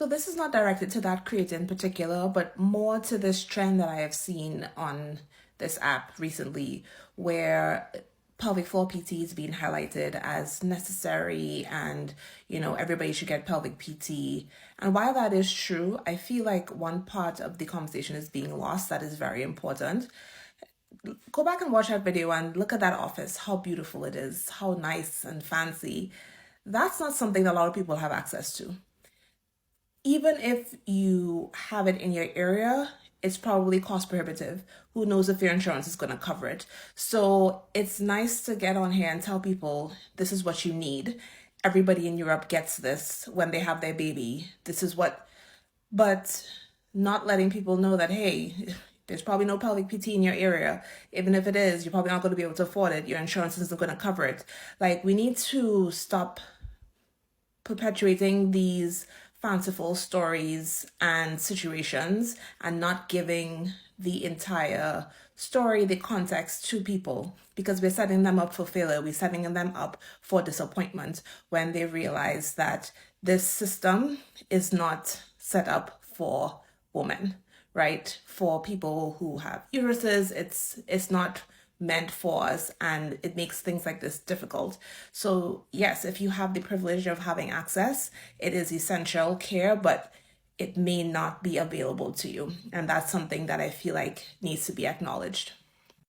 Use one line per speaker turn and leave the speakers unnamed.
So this is not directed to that creator in particular, but more to this trend that I have seen on this app recently, where pelvic floor PT is being highlighted as necessary and, everybody should get pelvic PT. And while that is true, I feel like one part of the conversation is being lost that is very important. Go back and watch that video and look at that office, how beautiful it is, how nice and fancy. That's not something that a lot of people have access to. Even if you have it in your area, it's probably cost prohibitive. Who knows if your insurance is going to cover it? So it's nice to get on here and tell people this is what you need. Everybody in Europe gets this when they have their baby. This is what, but not letting people know that, hey, there's probably no pelvic PT in your area. Even if it is, you're probably not going to be able to afford it. Your insurance isn't going to cover it. Like, we need to stop perpetuating these fanciful stories and situations and not giving the entire story, the context to people, because we're setting them up for failure. We're setting them up for disappointment when they realize that this system is not set up for women, right? For people who have uteruses, it's not meant for us, and it makes things like this difficult. So yes, if you have the privilege of having access, it is essential care, but it may not be available to you. And that's something that I feel like needs to be acknowledged.